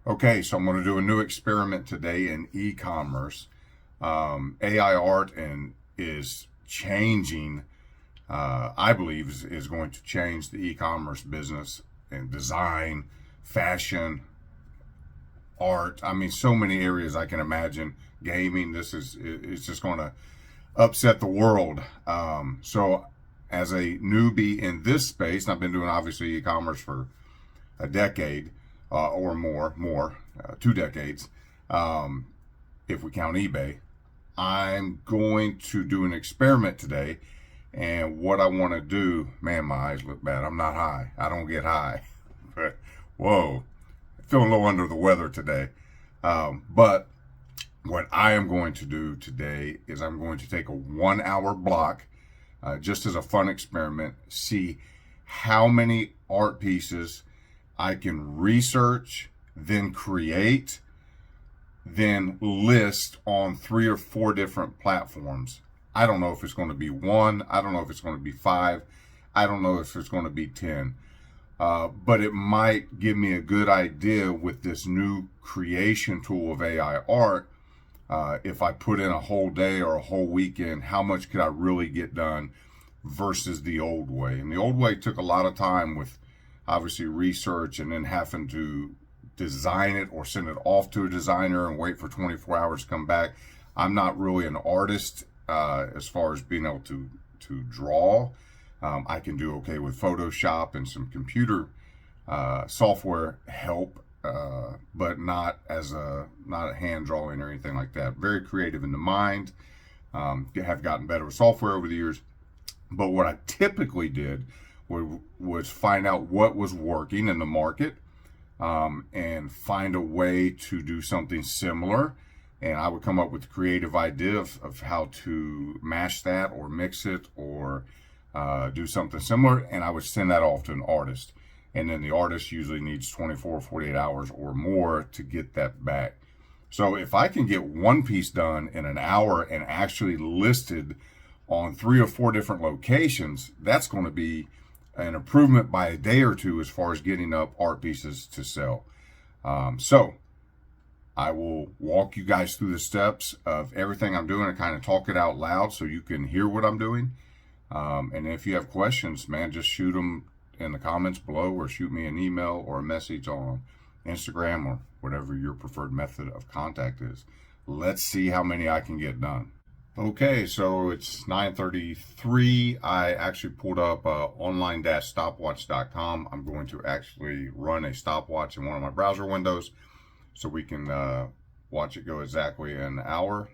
Okay, so I'm going to do a new experiment today in e-commerce. AI art is changing. I believe is going to change the e-commerce business and design, fashion, art. I mean, so many areas I can imagine. Gaming. It's just going to upset the world. So, as a newbie in this space, and I've been doing obviously e-commerce for a decade or more, 2 decades, if we count eBay. I'm going to do an experiment today, and what I want to do, man, my eyes look bad. I'm not high. I don't get high. But whoa, feeling a little under the weather today. But what I am going to do today is I'm going to take a 1 hour block, just as a fun experiment, see how many art pieces I can research, then create, then list on 3 or 4 different platforms. I don't know if it's going to be 1. I don't know if it's going to be 5. I don't know if it's going to be 10. But it might give me a good idea with this new creation tool of AI art. If I put in a whole day or a whole weekend, how much could I really get done versus the old way? And the old way took a lot of time with obviously research and then having to design it or send it off to a designer and wait for 24 hours to come back. I'm not really an artist as far as being able to draw. I can do okay with Photoshop and some computer software help, but not a hand drawing or anything like that. Very creative in the mind. Have gotten better with software over the years. But what I typically did was find out what was working in the market, and find a way to do something similar. And I would come up with a creative idea of how to mash that or mix it or do something similar. And I would send that off to an artist. And then the artist usually needs 24, 48 hours or more to get that back. So if I can get one piece done in an hour and actually listed on 3 or 4 different locations, that's going to be an improvement by a day or two as far as getting up art pieces to sell. So I will walk you guys through the steps of everything I'm doing and kind of talk it out loud so you can hear what I'm doing. And if you have questions, man, just shoot them in the comments below or shoot me an email or a message on Instagram or whatever your preferred method of contact is. Let's see how many I can get done. Okay, so it's 9:33. I actually pulled up online-stopwatch.com. I'm going to actually run a stopwatch in one of my browser windows so we can watch it go exactly an hour.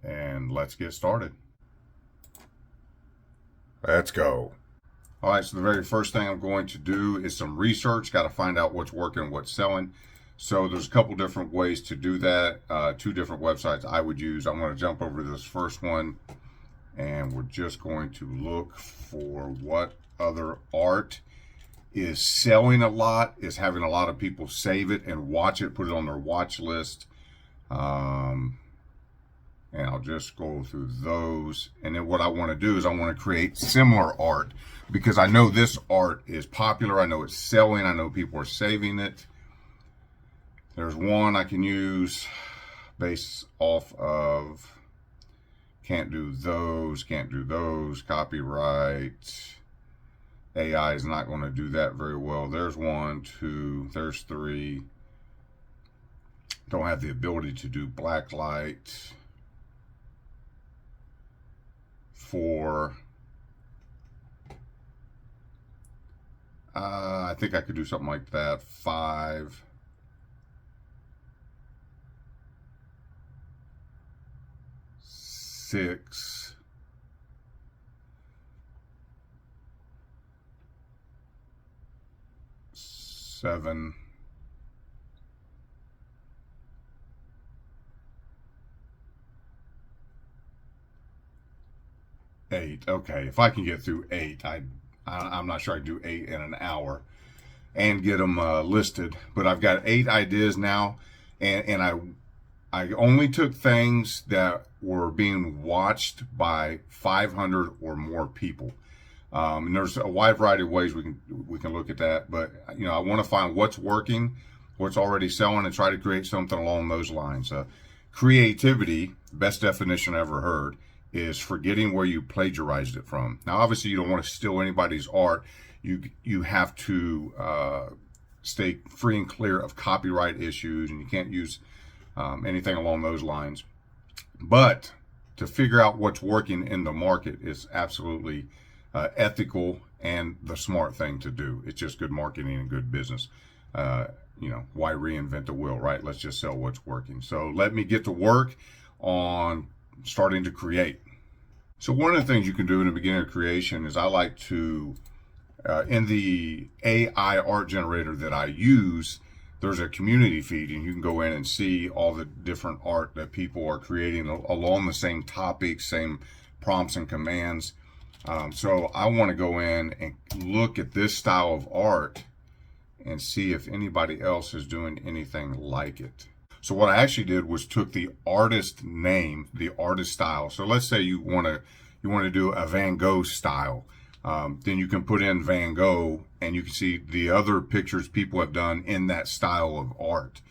And let's get started. Let's go. All right, so the very first thing I'm going to do is some research. Got to find out what's working, what's selling. So there's a couple different ways to do that. 2 different websites I would use. I'm going to jump over to this first one, and we're just going to look for what other art is selling a lot, is having a lot of people save it and watch it, put it on their watch list. And I'll just go through those. And then what I want to do is I want to create similar art because I know this art is popular. I know it's selling. I know people are saving it. There's one I can use based off of, can't do those, copyright. AI is not going to do that very well. There's 1, 2, there's 3. Don't have the ability to do blacklight. 4. I think I could do something like that. 5. 6. 7. 8. Okay, if I can get through 8, I'm not sure I can do 8 in an hour and get them listed. But I've got 8 ideas now, and I only took things that were being watched by 500 or more people. And there's a wide variety of ways we can look at that, but I want to find what's working, what's already selling and try to create something along those lines. Creativity, best definition I ever heard, is forgetting where you plagiarized it from. Now, obviously, you don't want to steal anybody's art. You have to stay free and clear of copyright issues, and you can't use anything along those lines. But to figure out what's working in the market is absolutely ethical and the smart thing to do. It's just good marketing and good business. Why reinvent the wheel, right? Let's just sell what's working. So let me get to work on starting to create. So one of the things you can do in the beginning of creation is I like to, in the AI art generator that I use, there's a community feed, and you can go in and see all the different art that people are creating along the same topics, same prompts and commands. So I want to go in and look at this style of art and see if anybody else is doing anything like it. So what I actually did was took the artist name, the artist style. So let's say you want to do a Van Gogh style. Then you can put in Van Gogh, and you can see the other pictures people have done in that style of art.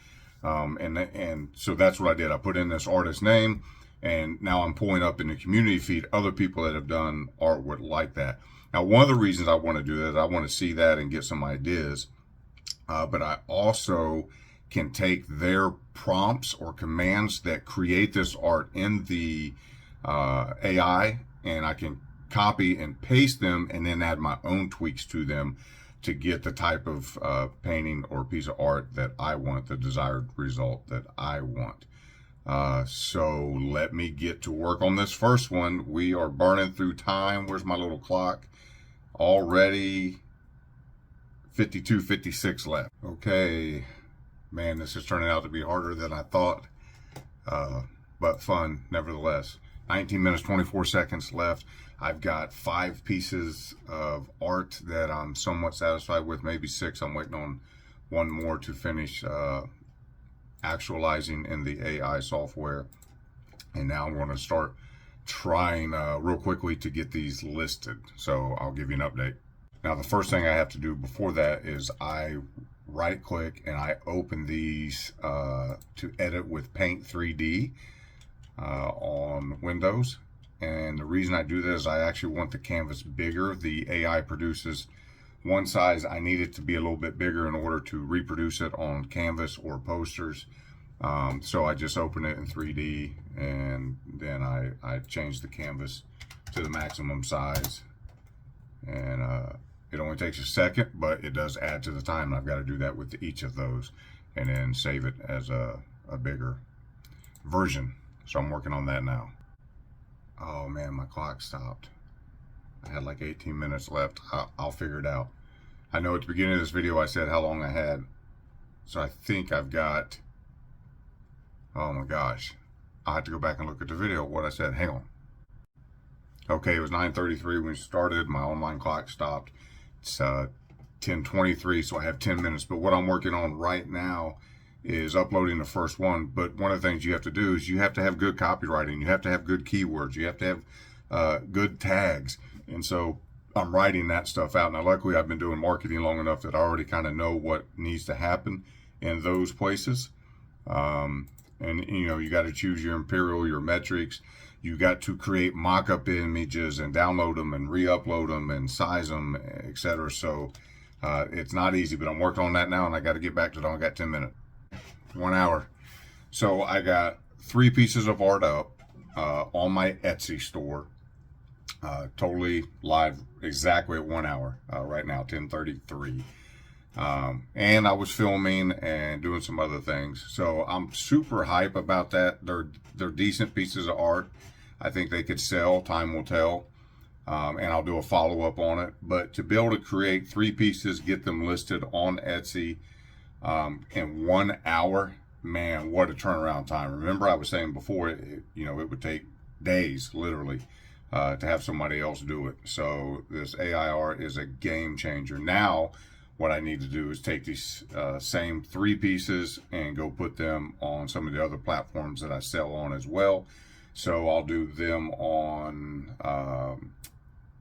And so that's what I did. I put in this artist name, and now I'm pulling up in the community feed other people that have done artwork like that. Now, one of the reasons I want to do that is I want to see that and get some ideas. But I also can take their prompts or commands that create this art in the AI, and I can copy and paste them and then add my own tweaks to them to get the type of painting or piece of art that I want, the desired result that I want. So let me get to work on this first one. We are burning through time. Where's my little clock? Already 52:56 left. Okay, man, this is turning out to be harder than I thought, but fun nevertheless. 19 minutes, 24 seconds left. I've got 5 pieces of art that I'm somewhat satisfied with, maybe 6. I'm waiting on one more to finish actualizing in the AI software. And now I'm going to start trying real quickly to get these listed. So I'll give you an update. Now, the first thing I have to do before that is I right click and I open these to edit with Paint 3D on Windows. And the reason I do this is I actually want the canvas bigger. The AI produces one size. I need it to be a little bit bigger in order to reproduce it on canvas or posters. So I just open it in 3D, and then I change the canvas to the maximum size. And it only takes a second, but it does add to the time. And I've got to do that with each of those and then save it as a bigger version. So I'm working on that now. Oh man, my clock stopped. I had like 18 minutes left. I'll figure it out. I know at the beginning of this video I said how long I had. So I think I've got, oh my gosh. I'll have to go back and look at the video, what I said. Hang on. Okay, it was 9:33 when we started. My online clock stopped. It's 10:23, so I have 10 minutes. But what I'm working on right now is uploading the first one. But one of the things you have to do is you have to have good copywriting. You have to have good keywords. You have to have good tags. And so I'm writing that stuff out. Now, luckily, I've been doing marketing long enough that I already kind of know what needs to happen in those places. And, you know, you got to choose your imperial, your metrics. You got to create mock-up images and download them and re-upload them and size them, etc. So it's not easy, but I'm working on that now, and I got to get back to it. I got 10 minutes. 1 hour. So I got 3 pieces of art up on my Etsy store, totally live exactly at 1 hour right now, 10:33. And I was filming and doing some other things, so I'm super hype about that. They're decent pieces of art. I think they could sell. Time will tell, and I'll do a follow-up on it. But to be able to create 3 pieces, get them listed on Etsy in 1 hour, man, what a turnaround time. Remember I was saying before, it would take days literally to have somebody else do it. So this AI art is a game changer. Now what I need to do is take these same 3 pieces and go put them on some of the other platforms that I sell on as well. So I'll do them on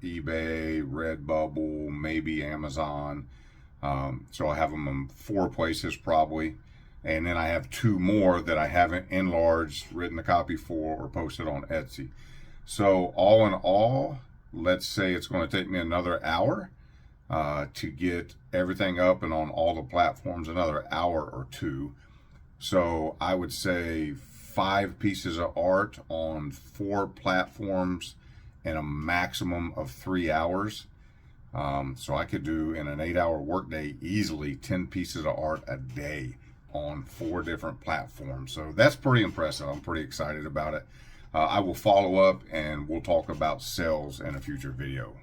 eBay, Redbubble, maybe Amazon, So I have them in 4 places probably. And then I have 2 more that I haven't enlarged, written a copy for, or posted on Etsy. So all in all, let's say it's going to take me another hour to get everything up and on all the platforms, another hour or 2. So I would say 5 pieces of art on 4 platforms in a maximum of 3 hours. So I could do in an 8-hour workday easily 10 pieces of art a day on 4 different platforms. So that's pretty impressive. I'm pretty excited about it. I will follow up and we'll talk about sales in a future video.